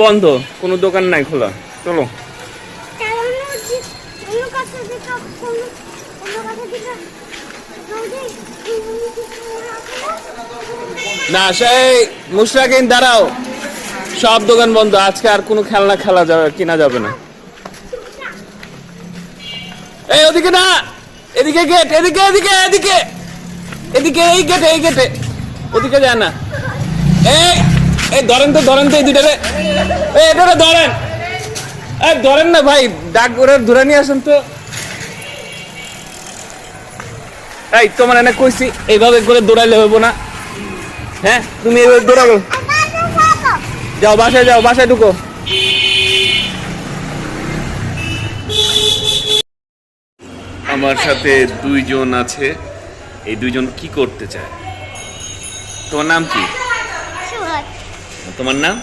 বন্ধ, কোনো দোকান নাই খোলা। চলো। না সেই মুশরাকিন দাঁড়াও, সব দোকান বন্ধ আজকে, আর কোনো খেলনা খেলা যাবে কিনা যাবে না। এই ওদিকে না, এদিকে গেট, এদিকে এদিকে এদিকে এদিকে, এই গেটে এই গেটে, ওদিকে যায় না। এই এই ধরেন তো এই দুইটারে, এই এটারে ধরেন, এই ধরেন না ভাই, ডাক করে ধরে নিয়ে আসেন তো। এই তোমার এনে কইছি এইভাবে করে দৌড়াইলে হইব না। হ্যাঁ তুমি এইভাবে দৌড়াবো, যাও বাসায়, যাও বাসায় ঢুকো। আমার সাথে দুইজন আছে, এই দুইজন কি করতে চায়? তোমার নাম কি? তোমার নাম?